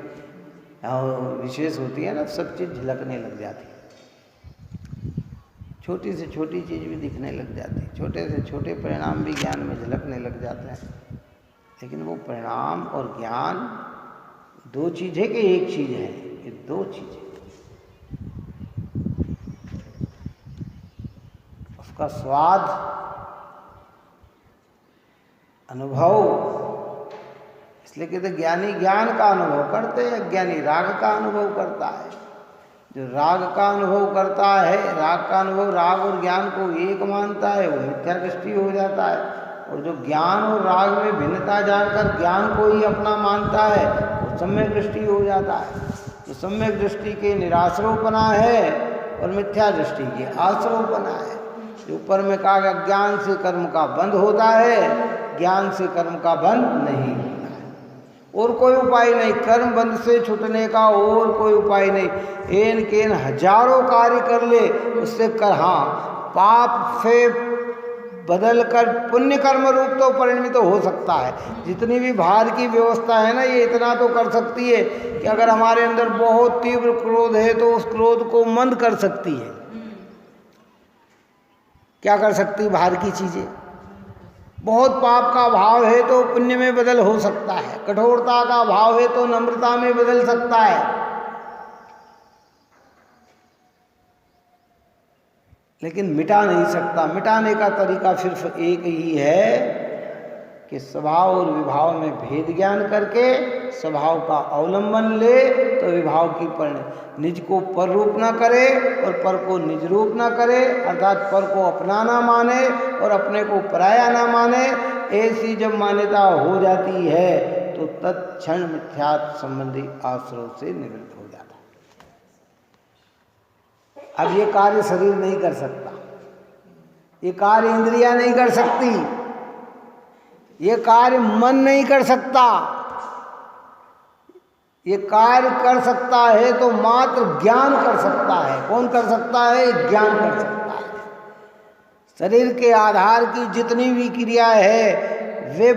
विशेष होती है ना, सब चीज़ झलकने लग जाती है। छोटी से छोटी चीज़ भी दिखने लग जाती है, छोटे से छोटे परिणाम भी ज्ञान में झलकने लग जाते हैं। लेकिन वो परिणाम और ज्ञान दो चीज़ है कि एक चीज़ है? ये दो चीज़ है। उसका स्वाद, अनुभव, इसलिए कहते ज्ञानी ज्ञान का अनुभव करते हैं, अज्ञानी राग का अनुभव करता है। जो राग का अनुभव करता है, राग का अनुभव राग और ज्ञान को एक मानता है, वो मिथ्या दृष्टि हो जाता है। और जो ज्ञान और राग में भिन्नता जानकर ज्ञान को ही अपना मानता है, वो सम्यक दृष्टि हो जाता है। तो सम्यक दृष्टि के निराश्रवपना है और मिथ्या दृष्टि के आश्रवपना है। जो ऊपर में कहा गया ज्ञान से कर्म का बंध होता है, ज्ञान से कर्म का बंध नहीं होता है। और कोई उपाय नहीं, कर्म बंध से छूटने का और कोई उपाय नहीं। एन केन हजारों कार्य कर ले, उससे कर, हाँ, पाप से बदल कर पुण्य कर्म रूप तो परिणमित हो सकता है। जितनी भी बाहर की व्यवस्था है ना, ये इतना तो कर सकती है कि अगर हमारे अंदर बहुत तीव्र क्रोध है तो उस क्रोध को मंद कर सकती है। क्या कर सकती बाहर की चीज़ें? बहुत पाप का भाव है तो पुण्य में बदल हो सकता है, कठोरता का भाव है तो नम्रता में बदल सकता है। लेकिन मिटा नहीं सकता। मिटाने का तरीका सिर्फ एक ही है कि स्वभाव और विभाव में भेद ज्ञान करके स्वभाव का अवलंबन ले, तो विभाव की निज को पर रूप ना करे और पर को निज रूप ना करे, अर्थात पर को अपना ना माने और अपने को पराया ना माने। ऐसी जब मान्यता हो जाती है तो तत्क्षण मिथ्यात्व संबंधी आश्रय से निवृत्त हो जाता है। अब ये कार्य शरीर नहीं कर सकता, ये कार्य इंद्रियां नहीं कर सकती, ये कार्य मन नहीं कर सकता। ये कार्य कर सकता है तो मात्र ज्ञान कर सकता है। कौन कर सकता है? ज्ञान कर सकता है। शरीर के आधार की जितनी भी क्रिया है वे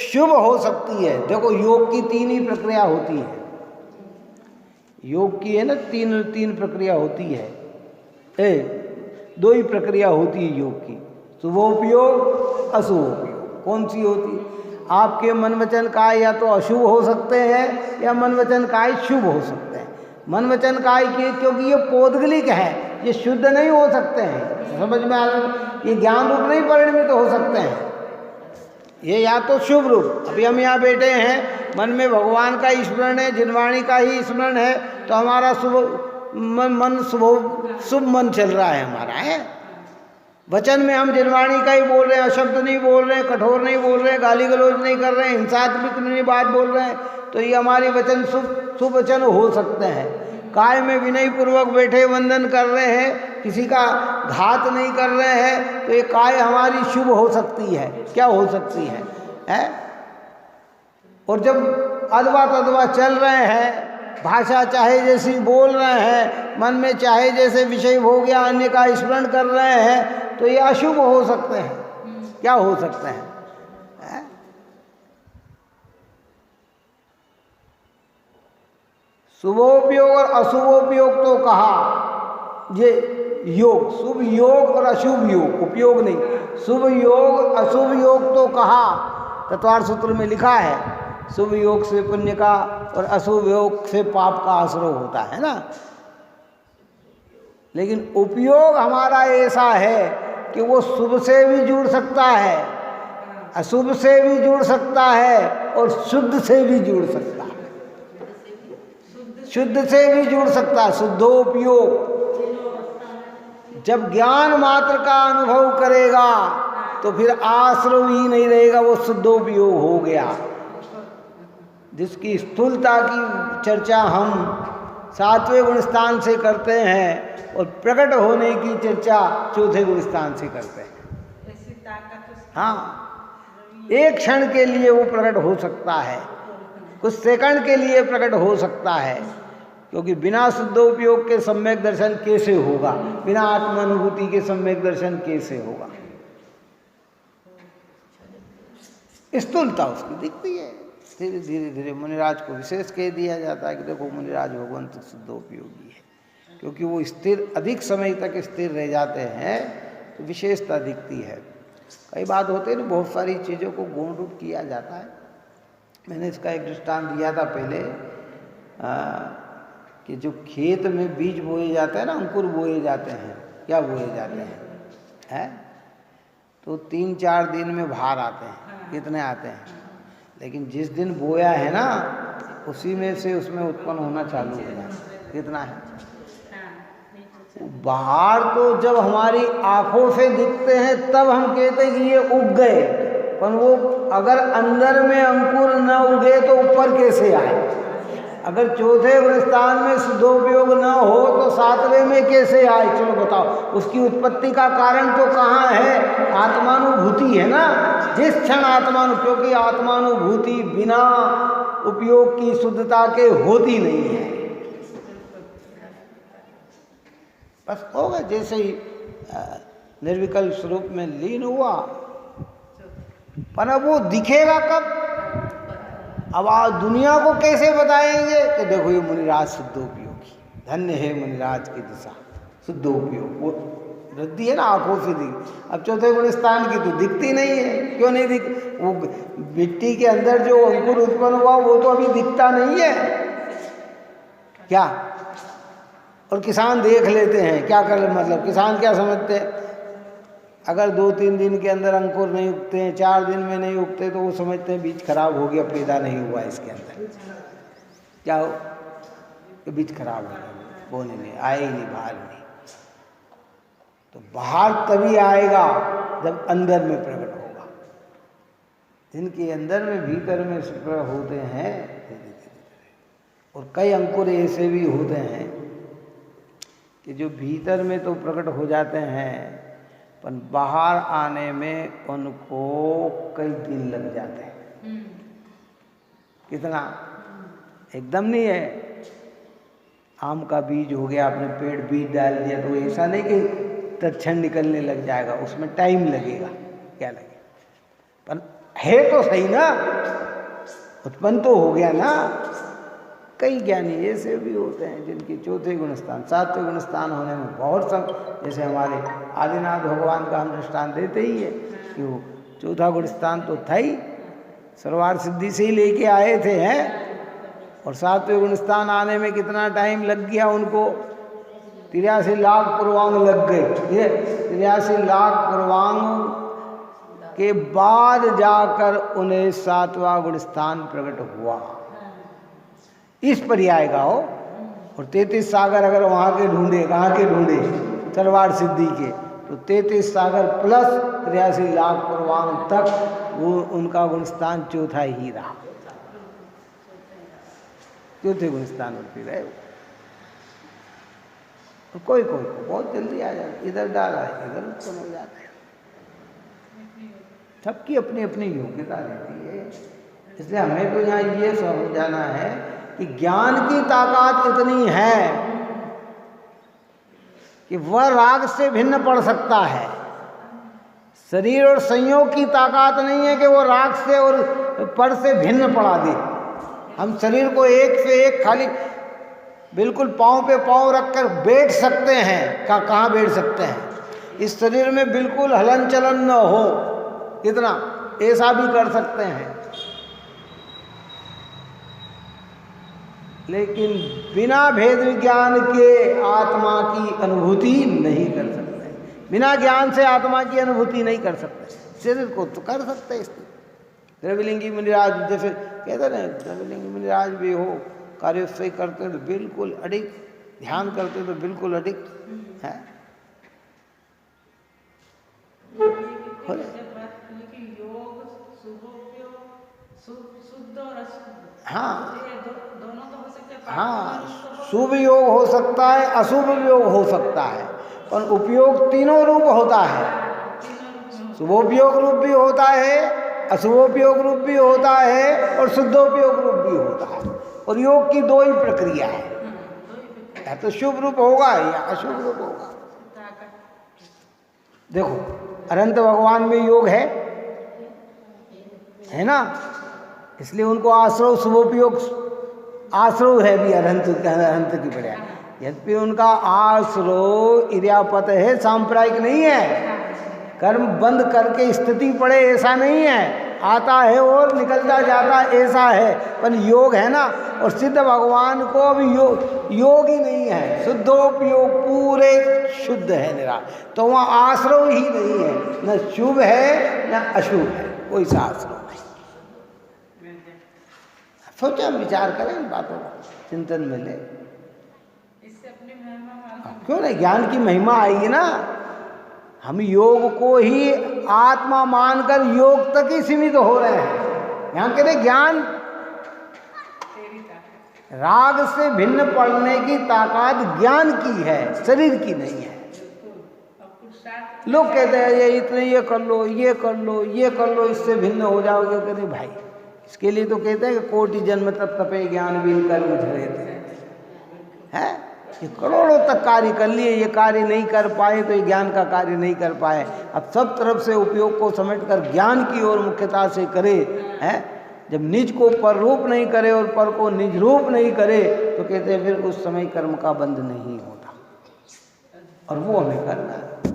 शुभ हो सकती है। देखो, योग की तीन ही प्रक्रिया होती है। योग की है ना, तीन प्रक्रिया होती है। दो ही प्रक्रिया होती है योग की, शुभोपयोग, अशुभोपयोग। कौन सी होती? आपके मन वचन काय या तो अशुभ हो सकते हैं या मन वचन काय शुभ हो सकते हैं। मन वचन काय की, क्योंकि ये पौद्गलिक है, ये शुद्ध नहीं हो सकते हैं। समझ में आ रहा? ये ज्ञान रूप नहीं परिणमित हो सकते हैं। ये या तो शुभ रूप, अभी हम यहाँ बैठे हैं, मन में भगवान का स्मरण है, जिनवाणी का ही स्मरण है, तो हमारा मन शुभ मन चल रहा है हमारा, है। वचन में हम जिनवाणी का ही बोल रहे हैं, अशब्द नहीं बोल रहे हैं, कठोर नहीं बोल रहे हैं, गाली गलौज नहीं कर रहे हैं, हिंसात्मक नहीं बात बोल रहे हैं, तो ये हमारे वचन शुभ वचन हो सकते हैं। काय में विनय पूर्वक बैठे वंदन कर रहे हैं, किसी का घात नहीं कर रहे हैं, तो ये काय हमारी शुभ हो सकती है। क्या हो सकती है? और जब अदवा तदवा चल रहे हैं, भाषा चाहे जैसी बोल रहे हैं, मन में चाहे जैसे विषय भोग या अन्य का स्मरण कर रहे हैं, तो ये अशुभ हो सकते हैं। क्या हो सकते हैं? शुभोपयोग और अशुभोपयोग तो कहा, ये योग, शुभ योग और अशुभ योग, उपयोग नहीं। शुभ योग अशुभ योग तो कहा, तत्वार्थ सूत्र में लिखा है, शुभ योग से पुण्य का और अशुभ योग से पाप का आश्रय होता है ना। लेकिन उपयोग हमारा ऐसा है कि वो शुभ से भी जुड़ सकता है, अशुभ से भी जुड़ सकता है और शुद्ध से भी जुड़ सकता है, शुद्ध से भी जुड़ सकता है, शुद्धोपयोग। जब ज्ञान मात्र का अनुभव करेगा तो फिर आश्रम ही नहीं रहेगा, वो शुद्धोपयोग हो गया। जिसकी स्थूलता की चर्चा हम 7वें गुण स्थान से करते हैं और प्रकट होने की चर्चा 4थे गुण स्थान से करते हैं। हाँ, एक क्षण के लिए वो प्रकट हो सकता है, कुछ सेकंड के लिए प्रकट हो सकता है, क्योंकि बिना शुद्धोपयोग के सम्यक दर्शन कैसे होगा, बिना आत्मानुभूति के सम्यक दर्शन कैसे होगा। स्थूलता उसकी दिखती है, धीरे धीरे धीरे मुनिराज को विशेष कह दिया जाता है कि देखो मुनिराज भगवंत शुद्धोपयोगी है, क्योंकि वो स्थिर अधिक समय तक स्थिर रह जाते हैं तो विशेषता दिखती है। कई बात होते हैं ना, बहुत सारी चीज़ों को गुण रूप किया जाता है। मैंने इसका एक दृष्टांत दिया था पहले कि जो खेत में बीज बोए जाते हैं ना, अंकुर बोए जाते हैं, क्या बोए जाते हैं तो 3-4 दिन में बाहर आते हैं। कितने आते हैं? लेकिन जिस दिन बोया है ना, उसी में से उसमें उत्पन्न होना चालू हो जाता है। कितना है? बाहर तो जब हमारी आंखों से दिखते हैं तब हम कहते हैं कि ये उग गए, पर वो अगर अंदर में अंकुर न उगे तो ऊपर कैसे आए? अगर 4थे गुण स्थान में शुद्धोपयोग न हो तो 7वें में कैसे आए? चलो बताओ, उसकी उत्पत्ति का कारण तो कहाँ है? आत्मानुभूति है ना। जिस क्षण क्योंकि आत्मानुभूति बिना उपयोग की शुद्धता के होती नहीं है। बस होगा, जैसे ही निर्विकल्प स्वरूप में लीन हुआ, पर अब वो दिखेगा कब? अब आज दुनिया को कैसे बताएंगे कि देखो ये मुनिराज शुद्धोपयोगी, धन्य है मुनिराज की दिशा, शुद्धोपयोग। वो वृद्धि है ना, आंखों से दिख। अब 4थे गुण स्थान की तो दिखती नहीं है। क्यों नहीं दिख? वो मिट्टी के अंदर जो अंकुर उत्पन्न हुआ वो तो अभी दिखता नहीं है क्या? और किसान देख लेते हैं, क्या कर, मतलब किसान क्या समझते हैं, अगर 2-3 दिन के अंदर अंकुर नहीं उगते हैं, 4 दिन में नहीं उगते, तो वो समझते हैं बीज खराब हो गया, पैदा नहीं हुआ इसके अंदर। क्या हो? कि बीज खराब हो गया, बोने नहीं आए ही नहीं, बाहर नहीं। तो बाहर तभी आएगा जब अंदर में प्रकट होगा। जिनके अंदर में भीतर में प्रकट होते हैं धीरे धीरे, और कई अंकुर ऐसे भी होते हैं कि जो भीतर में तो प्रकट हो जाते हैं पर बाहर आने में उनको कई दिन लग जाते हैं। कितना? एकदम नहीं है। आम का बीज हो गया, आपने पेड़ बीज डाल दिया तो ऐसा नहीं कि तत्क्षण निकलने लग जाएगा, उसमें टाइम लगेगा। क्या लगेगा? पर है तो सही ना, उत्पन्न तो हो गया ना। कई ज्ञानी ऐसे भी होते हैं जिनकी 4थे गुण स्थान 7वें गुण स्थान होने में बहुत सब, जैसे हमारे आदिनाथ भगवान का हम दृष्टांत देते ही है कि वो 4था गुण स्थान तो था ही, सर्वार्थ सिद्धि से ही लेके आए थे हैं, और 7वें गुण स्थान आने में कितना टाइम लग गया उनको? 83 लाख पूर्वांग लग गए। ये 83 लाख पूर्वांग के बाद जाकर उन्हें 7वां गुण स्थान प्रकट हुआ। इस पर्याय का हो। और 33 सागर अगर वहाँ के ढूंढे, कहाँ के ढूंढे? सर्वार्थ सिद्धि के, तो 33 सागर प्लस 83 लाख पूर्वांग तक वो उनका गुण स्थान 4था ही रहा। 4थे गुण स्थान होती रहे। तो कोई को बहुत जल्दी आ जाता, इधर डाला है इधर उत्पन्न हो जाता है। सबकी अपनी अपनी योग्यता रहती है। इसलिए हमें तो यहाँ ये समझाना है कि ज्ञान की ताकत इतनी है कि वह राग से भिन्न पड़ सकता है। शरीर और संयोग की ताकत नहीं है कि वो राग से और पड़ से भिन्न पड़ा दे। हम शरीर को एक से एक खाली बिल्कुल पाँव पे पाँव रखकर बैठ सकते हैं। कहाँ बैठ सकते हैं? इस शरीर में बिल्कुल हलन चलन न हो, इतना ऐसा भी कर सकते हैं। लेकिन बिना भेद विज्ञान के आत्मा की अनुभूति नहीं कर सकते। बिना ज्ञान से आत्मा की अनुभूति नहीं कर सकते। शरीर को तो कर सकते हैं। द्रविलिंगी मुनिराज जैसे कहते ना, द्रविलिंगी मुनिराज भी हो, कार्य सही करते तो बिल्कुल अडिग, ध्यान करते तो बिल्कुल अडिग है। हाँ हाँ, शुभ योग हो सकता है, अशुभ योग हो सकता है, पर उपयोग तीनों रूप होता है। शुभोपयोग रूप भी होता है, अशुभोपयोग रूप भी होता है और शुद्धोपयोग रूप भी होता है। और योग की दो ही प्रक्रिया है, या तो शुभ रूप होगा या अशुभ रूप होगा। देखो अनंत भगवान में योग है ना, इसलिए उनको आश्रव शुभोपयोग आश्रव है भी अनंत की बढ़िया। यद्यपि उनका आश्रव इर्यापत है, सांप्रायिक नहीं है। कर्म बंद करके स्थिति पड़े ऐसा नहीं है, आता है और निकलता जाता ऐसा है। पर योग है ना, और सिद्ध भगवान को अभी योग ही नहीं है, शुद्धोपयोग पूरे शुद्ध है निरा। तो वहाँ आश्रव ही नहीं है, न शुभ है न अशुभ है, कोई सा आश्रव नहीं। सोचा विचार करें इन बातों को, चिंतन में ले। इससे अपनी महिमा क्यों नहीं, ज्ञान की महिमा आएगी ना। हम योग को ही आत्मा मानकर योग तक ही सीमित हो रहे हैं। यहाँ के ज्ञान राग से भिन्न पढ़ने की ताकत ज्ञान की है, शरीर की नहीं है। लोग कहते हैं ये इतने ये कर लो, ये कर लो, ये कर लो, इससे भिन्न हो जाओगे। कहते भाई इसके लिए तो कहते हैं कि कोटि जन्म तप तपे ज्ञान बिन कर्म झरे थे, है। ये करोड़ों तक कार्य कर लिए, ये कार्य नहीं कर पाए तो ये ज्ञान का कार्य नहीं कर पाए। अब सब तरफ से उपयोग को समेटकर ज्ञान की ओर मुख्यता से करे, हैं। जब निज को पर रूप नहीं करे और पर को निज रूप नहीं करे तो कहते हैं फिर उस समय कर्म का बंध नहीं होता, और वो हमें करना है।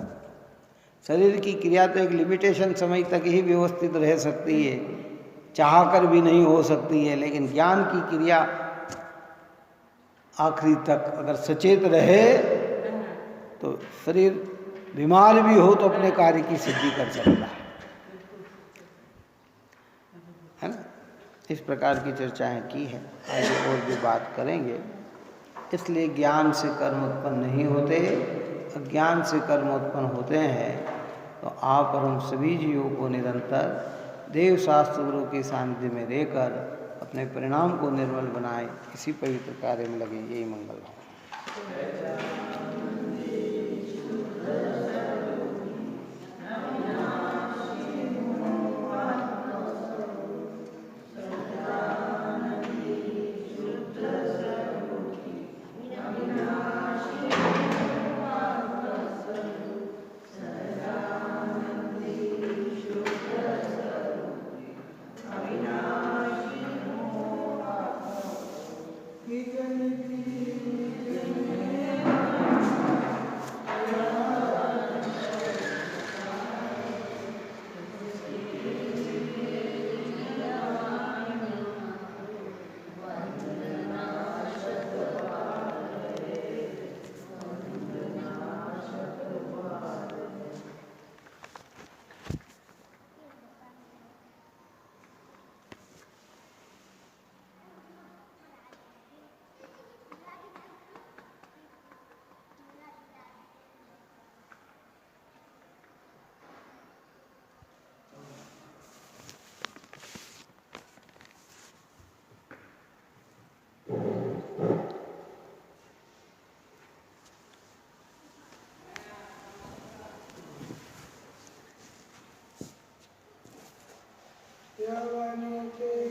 शरीर की क्रिया तो एक लिमिटेशन समय तक ही व्यवस्थित रह सकती है, चाह कर भी नहीं हो सकती है। लेकिन ज्ञान की क्रिया आखिरी तक अगर सचेत रहे तो शरीर बीमार भी हो तो अपने कार्य की सिद्धि कर सकता है ना। इस प्रकार की चर्चाएं की है, आगे और भी बात करेंगे। इसलिए ज्ञान से कर्म उत्पन्न नहीं होते, अज्ञान से कर्म उत्पन्न होते हैं। तो आप और हम सभी जीवों को निरंतर देव शास्त्र गुरु के सानिध्य में रहकर अपने परिणाम को निर्मल बनाए, इसी पवित्र कार्य में लगे। यही मंगल हो।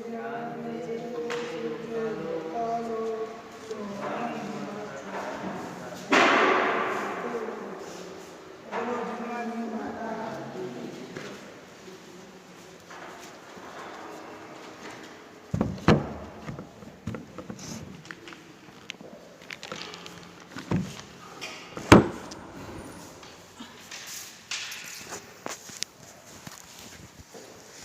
ज्ञान